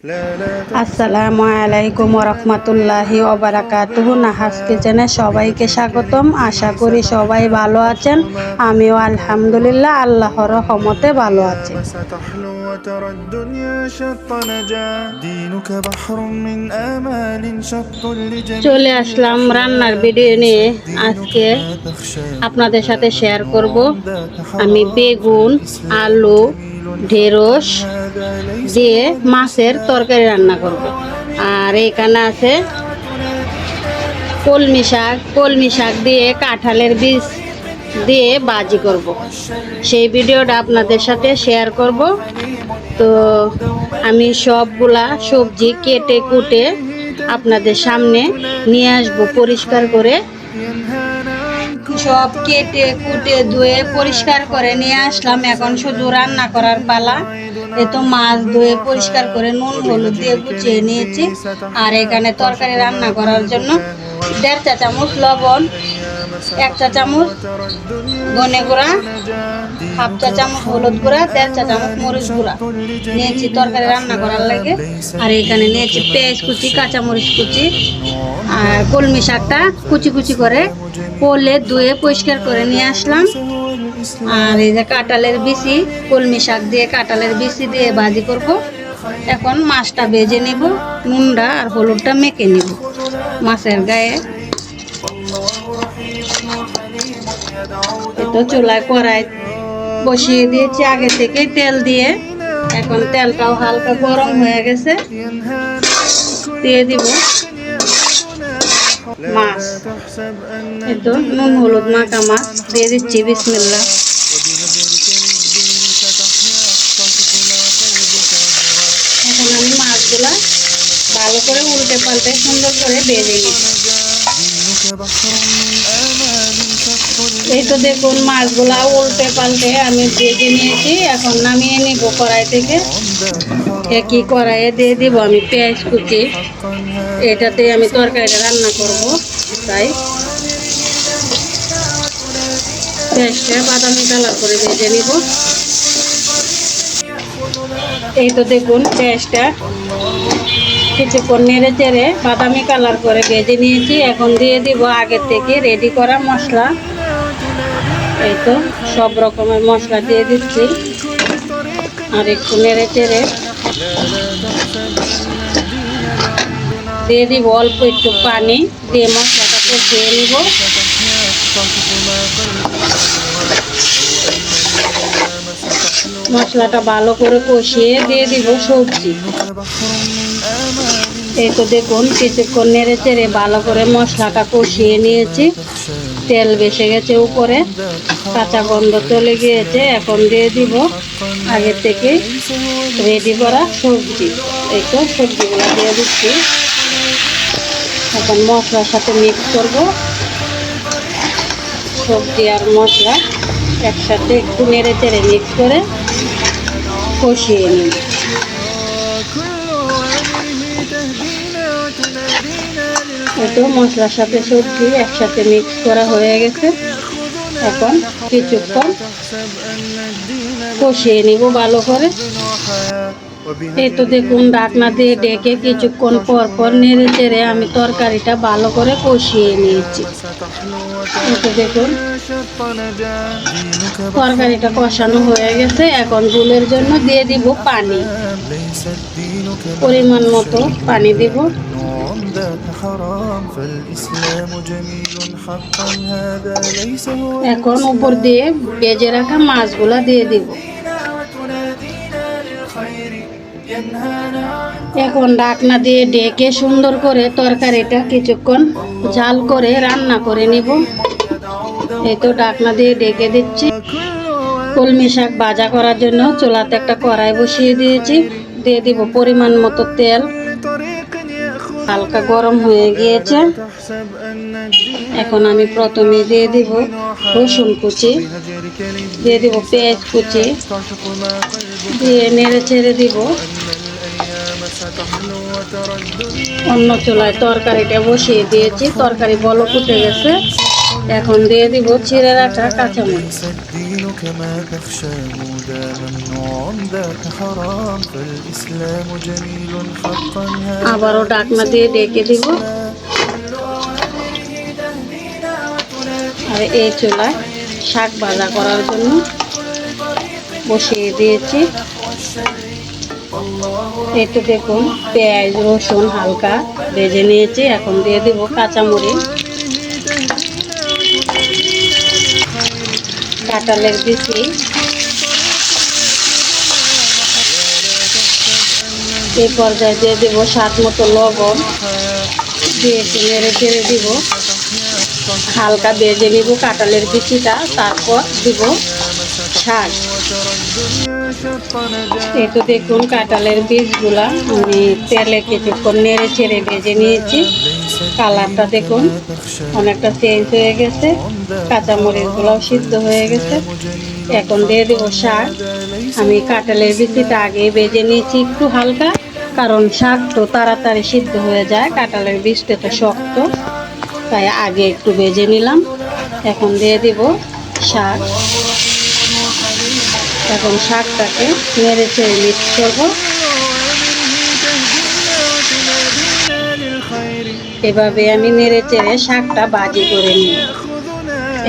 আসসালামু আলাইকুম ওরহমতুল্লাহি ওবারাকাতুহু। নাহাস কিচেনে সবাইকে স্বাগতম। আশা করি সবাই ভালো আছেন। আমিও আলহামদুলিল্লাহ আল্লাহর রহমতে ভালো আছি। চলে আসলাম রান্নার ভিডিও নিয়ে। আজকে আপনাদের সাথে শেয়ার করব আমি বেগুন, আলু, ঢেঁড়স দিয়ে মাছের তরকারি রান্না করব। আর এখানে আছে কলমি শাক দিয়ে কাঁঠালের বীজ দিয়ে ভাজি করব। সেই ভিডিওটা আপনাদের সাথে শেয়ার করব। তো আমি সবগুলা সবজি কেটে কুটে আপনাদের সামনে নিয়ে আসবো পরিষ্কার করে। সব কেটে কুটে ধুয়ে পরিষ্কার করে নিয়ে আসলাম। এখন শুধু রান্না করার পালা। তো মাছ ধুয়ে পরিষ্কার করে নুন হলুদ দিয়ে গুছিয়ে নিয়েছি। আর এখানে তরকারি রান্না করার জন্য 1.5 চা চামচ লবণ, 1 চা চামচ ধনে গুঁড়া, 1/2 চা চামচ হলুদ গুঁড়া, 1.5 চা চামচ মরিচ গুঁড়া নিয়েছি তরকারি রান্না করার লাগে। আর এখানে নিয়েছি পেঁয়াজ কুচি, কাঁচামরিচ কুচি। আর কলমি শাকটা কুচি কুচি করে পলে ধুয়ে পরিষ্কার করে নিয়ে আসলাম। আর এই যে কাঁঠালের বিচি, কলমি শাক দিয়ে কাঁঠালের বিচি দিয়ে ভাজি করব। এখন মাছটা ভেজে নেব, নুনটা আর হলুদটা মেখে নেব মাছের গায়ে। তো চুলায় কড়াই বসিয়ে দিয়েছি আগে থেকে তেল দিয়ে। এখন তেলটাও হালকা গরম হয়ে গেছে, দিয়ে দিব মাছ। তো নুন হলুদ মাখা মাছ দিয়ে দিচ্ছি। বিসমিল্লাহ। এখন আমি মাছগুলা ভালো করে উল্টে পাল্টে সুন্দর করে ভেজে নিই। এই তো দেখুন মাছগুলা উল্টে পাল্টে আমি ভেজে নিয়েছি। এখন নামিয়ে নিব কড়াই থেকে। একই কড়াইয়ে দিয়ে দিব আমি পেঁয়াজ কুচি। এটাতে আমি তরকারিটা রান্না করব, তাই পেঁয়াজটা বাদামি কালার করে ভেজে নিব। এই তো দেখুন পেঁয়াজটা কিছুক্ষণ নেড়ে চেড়ে বাদামি কালার করে ভেজে নিয়েছি। এখন দিয়ে দিব আগে থেকে রেডি করা মশলা। এই তো সব রকমের মশলা দিয়ে দিচ্ছি। আর একটু নেড়ে চেড়ে দিয়ে দিব অল্প একটু পানি দিয়ে মশলাটা কষিয়ে নিব। মশলাটা ভালো করে কষিয়ে দিয়ে দিব সবজি। এই তো দেখুন কিছুক্ষণ নেড়ে চেড়ে ভালো করে মশলাটা কষিয়ে নিয়েছি। তেল ভেসে গেছে উপরে, কাঁচা গন্ধ চলে গিয়েছে। এখন দিয়ে দিব আগে থেকে রেডি করা সবজি। এই তো সবজিগুলো দিয়ে দিচ্ছি। এখন মশলার সাথে মিক্স করব। সবজি আর মশলা একসাথে একটু নেড়ে চেড়ে মিক্স করে কষিয়ে নিই। তো মশলার সাথে সবজি একসাথে মিক্স করা হয়ে গেছে। এখন কিছুক্ষণ কষিয়ে নিব ভালো করে। এই তো দেখুন ঢাকনা দিয়ে ডেকে কিছুক্ষণ পর পর নেড়ে চেড়ে আমি তরকারিটা ভালো করে কষিয়ে নিয়েছি। এই তো দেখুন তরকারিটা কষানো হয়ে গেছে। এখন ঝোলের জন্য দিয়ে দিব পানি, পরিমাণ মতো পানি দিব। এখন উপর দিয়ে ভেজে রাখা মাছগুলা দিয়ে দিব। এখন ঢাকনা দিয়ে ডেকে সুন্দর করে তরকারিটা কিছুক্ষণ ঝাল করে রান্না করে নিব। এই তো ঢাকনা দিয়ে ডেকে দিচ্ছি। কলমি শাক ভাজা করার জন্য চুলাতে একটা কড়াই বসিয়ে দিয়েছি। দিয়ে দিব পরিমাণ মতো তেল, হালকা গরম হয়ে গিয়েছে। এখন আমি প্রথমে দিয়ে দিব রসুন কুচি, দিয়ে দিব পেঁয়াজ কুচি, দিয়ে নেড়ে ছেড়ে দিব। অন্য চুলায় তরকারিটা বসিয়ে দিয়েছি। তরকারি বলক উঠে গেছে। এখন দিয়ে দিব চিড়ে রাখা কাঁচামরিচ। الدين كما تخشاه ذا ممنوع ذاك حرام فالإسلام جميل حقا আবারও ঢাকনা দিয়ে ঢেকে দিব। আর এই চুলায় শাক ভাজা করার জন্য বসিয়ে দিয়েছি। এই তো দেখুন পেঁয়াজ রসুন হালকা ভেজে নিয়েছি, এখন দিয়ে দিব কাঁচামরিচ, কাঁঠালের বিচি, এই পর্যায়ে দিয়ে দেব স্বাদ মতো লবণ, দিয়ে নেড়ে চেড়ে দিব। হালকা ভেজে নিব কাঁঠালের বিচিটা, তারপর দিব শাক। এই তো দেখুন কাঁঠালের বীজগুলা আমি তেলে কিছুক্ষণ নেড়ে চেড়ে ভেজে নিয়েছি। কালারটা দেখুন অনেকটা চেঞ্জ হয়ে গেছে, কাঁচামরিচগুলোও সিদ্ধ হয়ে গেছে। এখন দিয়ে দেবো শাক। আমি কাঁঠালের বিচিটা আগে ভেজে নিয়েছি একটু হালকা, কারণ শাক তো তাড়াতাড়ি সিদ্ধ হয়ে যায়, কাঁঠালের বীজটা তো শক্ত, তাই আগে একটু ভেজে নিলাম। এখন দিয়ে দিব শাক। এখন শাকটাকে নেড়ে চেড়ে মিক্স করবো। এভাবে আমি নেড়ে চেড়ে শাকটা ভাজি করে নিই।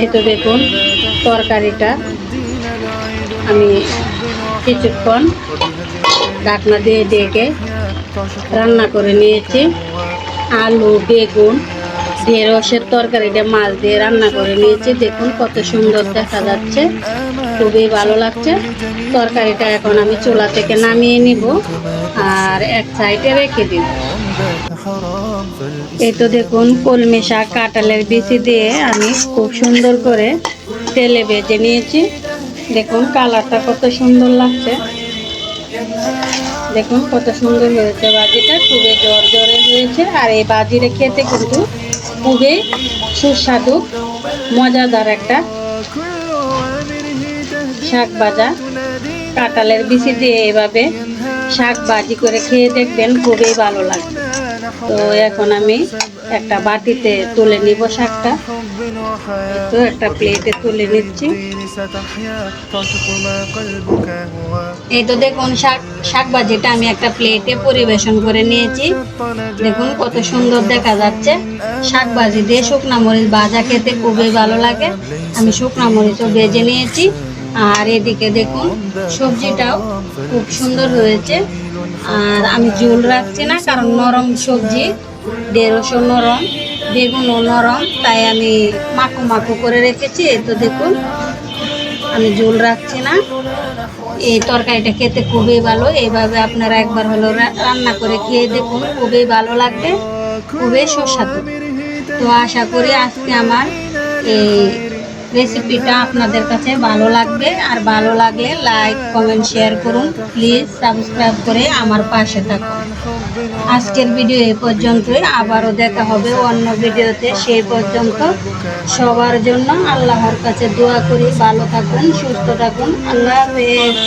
এই তো দেখুন তরকারিটা আমি কিছুক্ষণ ঢাকনা দিয়ে ঢেকে রান্না করে নিয়েছি। আলু বেগুন দিয়ে রসের তরকারিটা মাছ দিয়ে রান্না করে নিয়েছি। দেখুন কত সুন্দর দেখা যাচ্ছে, খুবই ভালো লাগছে। তরকারিটা এখন আমি চুলা থেকে নামিয়ে নিব আর এক সাইডে রেখে দিব। এই তো দেখুন কলমি শাক কাঁঠালের বিচি দিয়ে আমি খুব সুন্দর করে তেলে ভেজে নিয়েছি। দেখুন কালারটা কত সুন্দর লাগছে, দেখুন কত সুন্দর হয়েছে বাজিটা, খুবই জর্জরে হয়েছে। আর এই বাজিটা খেতে কিন্তু খুবই সুস্বাদু মজাদার একটা শাক ভাজা। কাঁঠালের বিচি দিয়ে এভাবে শাক ভাজি করে খেয়ে দেখবেন, খুবই ভালো লাগবে। তো এখন আমি একটা বাটিতে তুলে নিব শাকটা, তো একটা প্লেটে তুলে নিচ্ছি। এই তো দেখুন শাক ভাজিটা আমি একটা প্লেটে পরিবেশন করে নিয়েছি। দেখুন কত সুন্দর দেখা যাচ্ছে। শাক ভাজি দিয়ে শুকনা মরিচ ভাজা খেতে খুবই ভালো লাগে। আমি শুকনা মরিচও ভেজে নিয়েছি। আর এদিকে দেখুন সবজিটাও খুব সুন্দর হয়েছে। আর আমি ঝোল রাখছি না, কারণ নরম সবজি, ঢেঁড়সও নরম, বেগুনও নরম, তাই আমি মাখো মাখো করে রেখেছি। এই তো দেখুন আমি ঝোল রাখছি না। এই তরকারিটা খেতে খুবই ভালো, এইভাবে আপনারা একবার হলো রান্না করে খেয়ে দেখুন, খুবই ভালো লাগবে, খুবই সুস্বাদু। তো আশা করি আজকে আমার এই রেসিপিটা আপনাদের কাছে ভালো লাগবে। আর ভালো লাগলে লাইক কমেন্ট শেয়ার করুন, প্লিজ সাবস্ক্রাইব করে আমার পাশে থাকুন। আজকের ভিডিও এই পর্যন্তই, আবারও দেখা হবে অন্য ভিডিওতে। সেই পর্যন্ত সবার জন্য আল্লাহর কাছে দোয়া করি, ভালো থাকুন, সুস্থ থাকুন। আল্লাহ হাফেজ।